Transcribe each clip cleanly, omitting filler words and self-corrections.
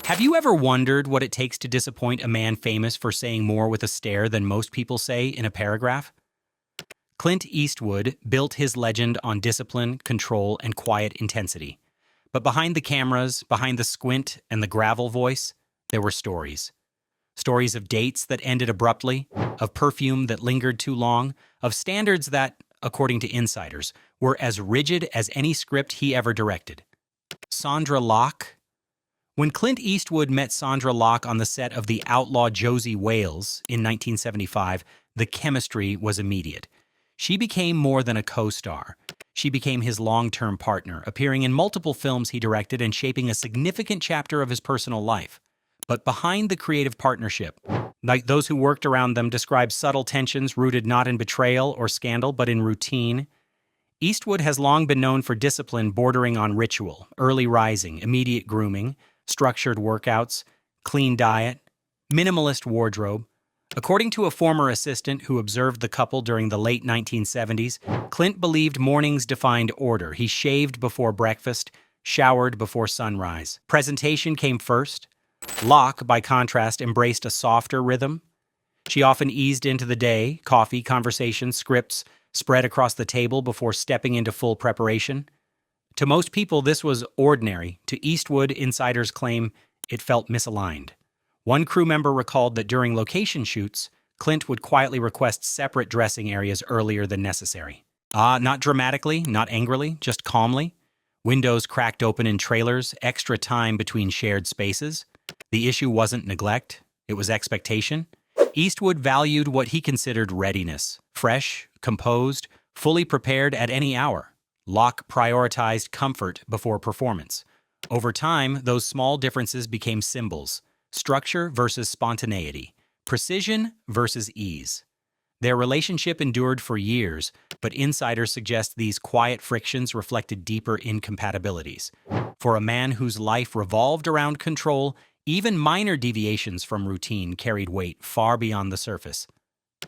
Have you ever wondered what it takes to disappoint a man famous for saying more with a stare than most people say in a paragraph? Clint Eastwood built his legend on discipline, control, and quiet intensity. But behind the cameras, behind the squint and the gravel voice, there were stories. Stories of dates that ended abruptly, of perfume that lingered too long, of standards that, according to insiders, were as rigid as any script he ever directed. Sandra Locke. When Clint Eastwood met Sandra Locke on the set of The Outlaw Josie Wales in 1975, the chemistry was immediate. She became more than a co-star. She became his long-term partner, appearing in multiple films he directed and shaping a significant chapter of his personal life. But behind the creative partnership, like those who worked around them, described subtle tensions rooted not in betrayal or scandal, but in routine. Eastwood has long been known for discipline bordering on ritual, early rising, immediate grooming, structured workouts, clean diet, minimalist wardrobe. According to a former assistant who observed the couple during the late 1970s, Clint believed mornings defined order. He shaved before breakfast, showered before sunrise. Presentation came first. Locke, by contrast, embraced a softer rhythm. She often eased into the day, coffee, conversation, scripts spread across the table before stepping into full preparation. To most people, this was ordinary. To Eastwood, insiders claim it felt misaligned. One crew member recalled that during location shoots, Clint would quietly request separate dressing areas earlier than necessary. Not dramatically, not angrily, just calmly. Windows cracked open in trailers, extra time between shared spaces. The issue wasn't neglect, it was expectation. Eastwood valued what he considered readiness, fresh, composed, fully prepared at any hour. Locke prioritized comfort before performance. Over time, those small differences became symbols: structure versus spontaneity, precision versus ease. Their relationship endured for years, but insiders suggest these quiet frictions reflected deeper incompatibilities. For a man whose life revolved around control, even minor deviations from routine carried weight far beyond the surface.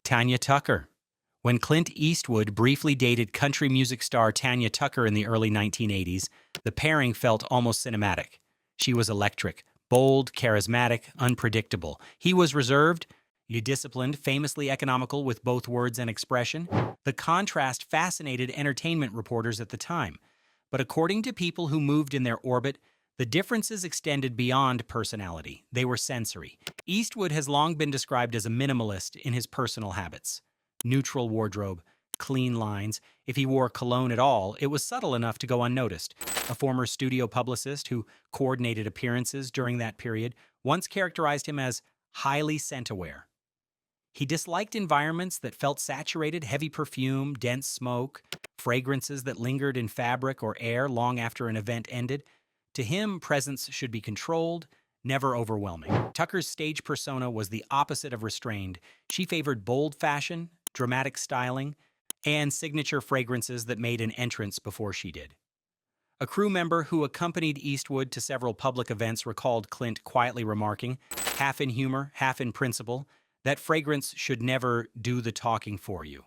Tanya Tucker. When Clint Eastwood briefly dated country music star Tanya Tucker in the early 1980s, the pairing felt almost cinematic. She was electric, bold, charismatic, unpredictable. He was reserved, disciplined, famously economical with both words and expression. The contrast fascinated entertainment reporters at the time. But according to people who moved in their orbit, the differences extended beyond personality. They were sensory. Eastwood has long been described as a minimalist in his personal habits. Neutral wardrobe, clean lines. If he wore cologne at all, it was subtle enough to go unnoticed. A former studio publicist who coordinated appearances during that period once characterized him as highly scent-aware. He disliked environments that felt saturated, heavy perfume, dense smoke, fragrances that lingered in fabric or air long after an event ended. To him, presence should be controlled, never overwhelming. Tucker's stage persona was the opposite of restrained. She favored bold fashion, dramatic styling, and signature fragrances that made an entrance before she did. A crew member who accompanied Eastwood to several public events recalled Clint quietly remarking, half in humor, half in principle, that fragrance should never do the talking for you.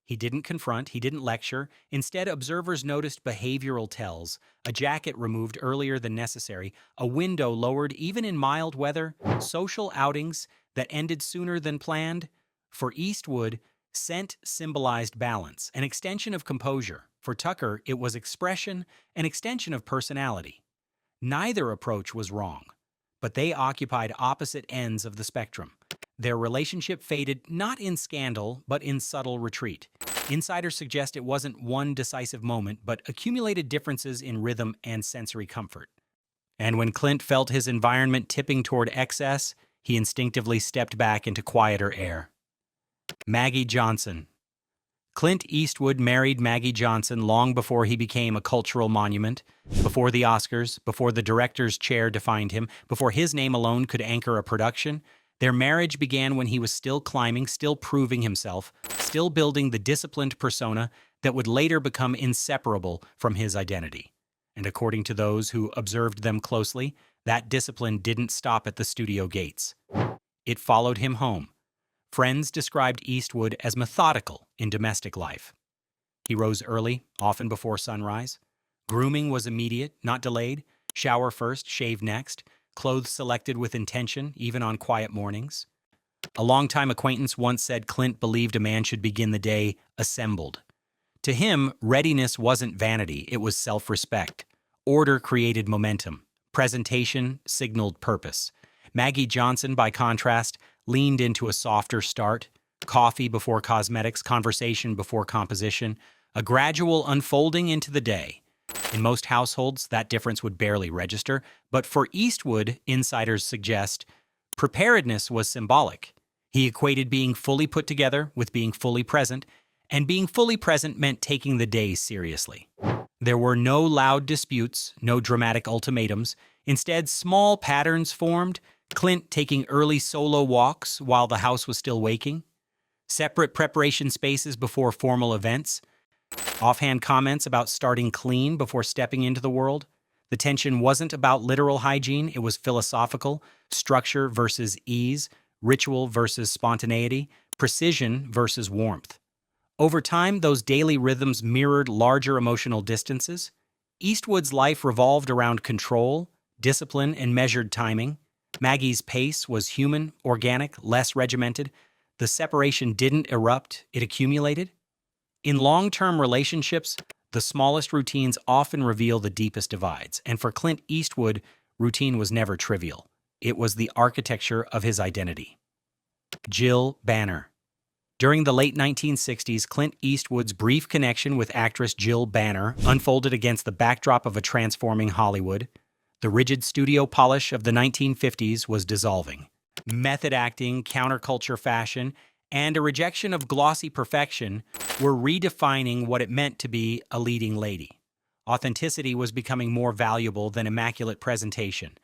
He didn't confront, he didn't lecture. Instead, observers noticed behavioral tells: a jacket removed earlier than necessary, a window lowered even in mild weather, social outings that ended sooner than planned. For Eastwood, scent symbolized balance, an extension of composure. For Tucker, it was expression, an extension of personality. Neither approach was wrong, but they occupied opposite ends of the spectrum. Their relationship faded not in scandal, but in subtle retreat. Insiders suggest it wasn't one decisive moment, but accumulated differences in rhythm and sensory comfort. And when Clint felt his environment tipping toward excess, he instinctively stepped back into quieter air. Maggie Johnson. Clint Eastwood married Maggie Johnson long before he became a cultural monument, before the Oscars, before the director's chair defined him, before his name alone could anchor a production. Their marriage began when he was still climbing, still proving himself, still building the disciplined persona that would later become inseparable from his identity. And according to those who observed them closely, that discipline didn't stop at the studio gates. It followed him home. Friends described Eastwood as methodical in domestic life. He rose early, often before sunrise. Grooming was immediate, not delayed. Shower first, shave next. clothes selected with intention, even on quiet mornings. A longtime acquaintance once said Clint believed a man should begin the day assembled. To him, readiness wasn't vanity, it was self-respect. Order created momentum. Presentation signaled purpose. Maggie Johnson, by contrast, leaned into a softer start. Coffee before cosmetics, conversation before composition, a gradual unfolding into the day. In most households, that difference would barely register, but for Eastwood, insiders suggest, preparedness was symbolic. He equated being fully put together with being fully present, and being fully present meant taking the day seriously. There were no loud disputes, no dramatic ultimatums. Instead, small patterns formed, Clint taking early solo walks while the house was still waking, separate preparation spaces before formal events, offhand comments about starting clean before stepping into the world. The tension wasn't about literal hygiene, it was philosophical, structure versus ease, ritual versus spontaneity, precision versus warmth. Over time, those daily rhythms mirrored larger emotional distances. Eastwood's life revolved around control, discipline, and measured timing. Maggie's pace was human, organic, less regimented. The separation didn't erupt, it accumulated. In long-term relationships, the smallest routines often reveal the deepest divides, and for Clint Eastwood, routine was never trivial. It was the architecture of his identity. Jill Banner. During the late 1960s, Clint Eastwood's brief connection with actress Jill Banner unfolded against the backdrop of a transforming Hollywood. The rigid studio polish of the 1950s was dissolving. Method acting, counterculture fashion, and a rejection of glossy perfection were redefining what it meant to be a leading lady. Authenticity was becoming more valuable than immaculate presentation.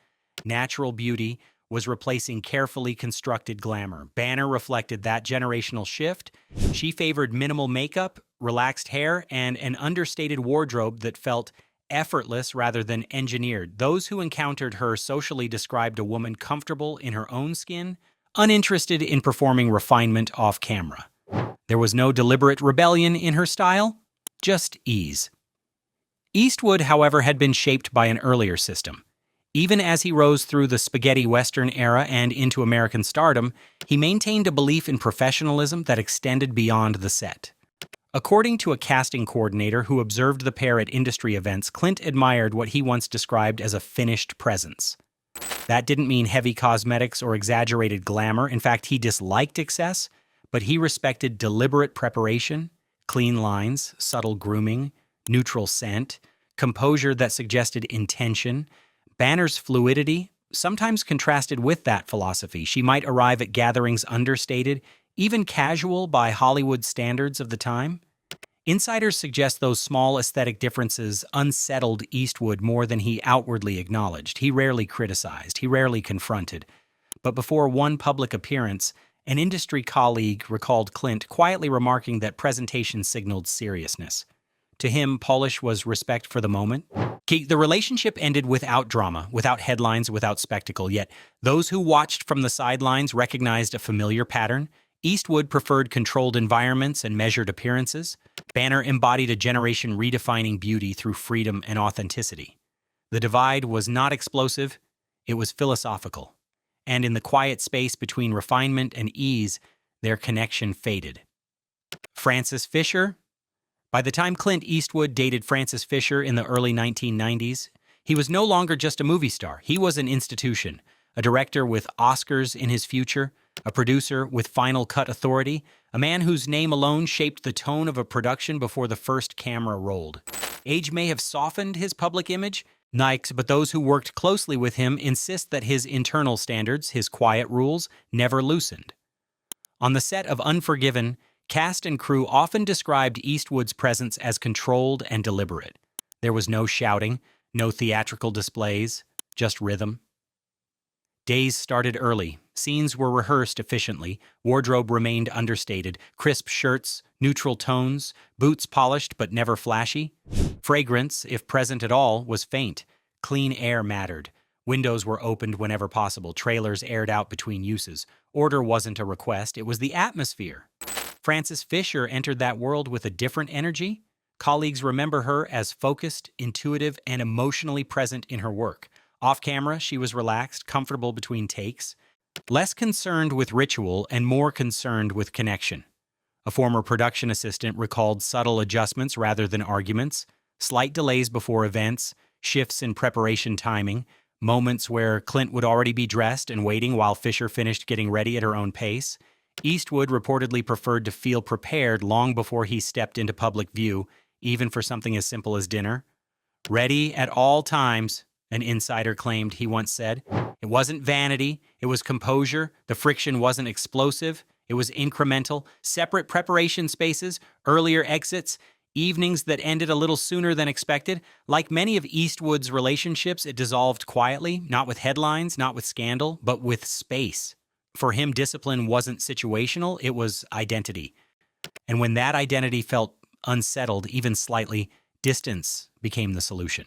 Natural beauty was replacing carefully constructed glamour. Banner reflected that generational shift. She favored minimal makeup, relaxed hair, and an understated wardrobe that felt effortless rather than engineered. Those who encountered her socially described a woman comfortable in her own skin, uninterested in performing refinement off camera. There was no deliberate rebellion in her style, just ease. Eastwood, however, had been shaped by an earlier system. Even as he rose through the spaghetti western era and into American stardom, he maintained a belief in professionalism that extended beyond the set. According to a casting coordinator who observed the pair at industry events, Clint admired what he once described as a finished presence. That didn't mean heavy cosmetics or exaggerated glamour. In fact, he disliked excess, but he respected deliberate preparation, clean lines, subtle grooming, neutral scent, composure that suggested intention. Banner's fluidity sometimes contrasted with that philosophy. She might arrive at gatherings understated, even casual by Hollywood standards of the time. Insiders suggest those small aesthetic differences unsettled Eastwood more than he outwardly acknowledged. He rarely criticized, he rarely confronted. But before one public appearance, an industry colleague recalled Clint quietly remarking that presentation signaled seriousness. To him, polish was respect for the moment. The relationship ended without drama, without headlines, without spectacle, yet those who watched from the sidelines recognized a familiar pattern. Eastwood preferred controlled environments and measured appearances. Banner embodied a generation redefining beauty through freedom and authenticity. The divide was not explosive, it was philosophical. And in the quiet space between refinement and ease, their connection faded. Frances Fisher. By the time Clint Eastwood dated Frances Fisher in the early 1990s, he was no longer just a movie star. He was an institution, a director with Oscars in his future, a producer with final cut authority, a man whose name alone shaped the tone of a production before the first camera rolled. Age may have softened his public image, but those who worked closely with him insist that his internal standards, his quiet rules, never loosened. On the set of Unforgiven, cast and crew often described Eastwood's presence as controlled and deliberate. There was no shouting, no theatrical displays, just rhythm. Days started early. Scenes were rehearsed efficiently. Wardrobe remained understated. Crisp shirts, neutral tones, boots polished but never flashy. Fragrance, if present at all, was faint. Clean air mattered. Windows were opened whenever possible. Trailers aired out between uses. Order wasn't a request, it was the atmosphere. Frances Fisher entered that world with a different energy. Colleagues remember her as focused, intuitive, and emotionally present in her work. Off camera, she was relaxed, comfortable between takes, less concerned with ritual and more concerned with connection. A former production assistant recalled subtle adjustments rather than arguments, slight delays before events, shifts in preparation timing, moments where Clint would already be dressed and waiting while Fisher finished getting ready at her own pace. Eastwood reportedly preferred to feel prepared long before he stepped into public view, even for something as simple as dinner. Ready at all times, an insider claimed he once said. It wasn't vanity, it was composure. The friction wasn't explosive, it was incremental. Separate preparation spaces, earlier exits, evenings that ended a little sooner than expected. Like many of Eastwood's relationships, it dissolved quietly, not with headlines, not with scandal, but with space. For him, discipline wasn't situational, it was identity. And when that identity felt unsettled, even slightly, distance became the solution.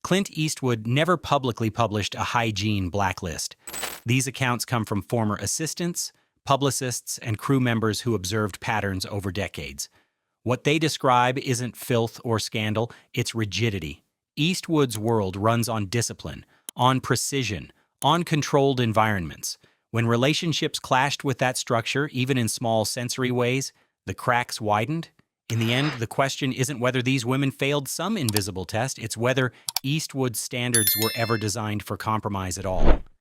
Clint Eastwood never publicly published a hygiene blacklist. These accounts come from former assistants, publicists, and crew members who observed patterns over decades. What they describe isn't filth or scandal, it's rigidity. Eastwood's world runs on discipline, on precision, on controlled environments. When relationships clashed with that structure, even in small sensory ways, the cracks widened. In the end, the question isn't whether these women failed some invisible test, it's whether Eastwood's standards were ever designed for compromise at all.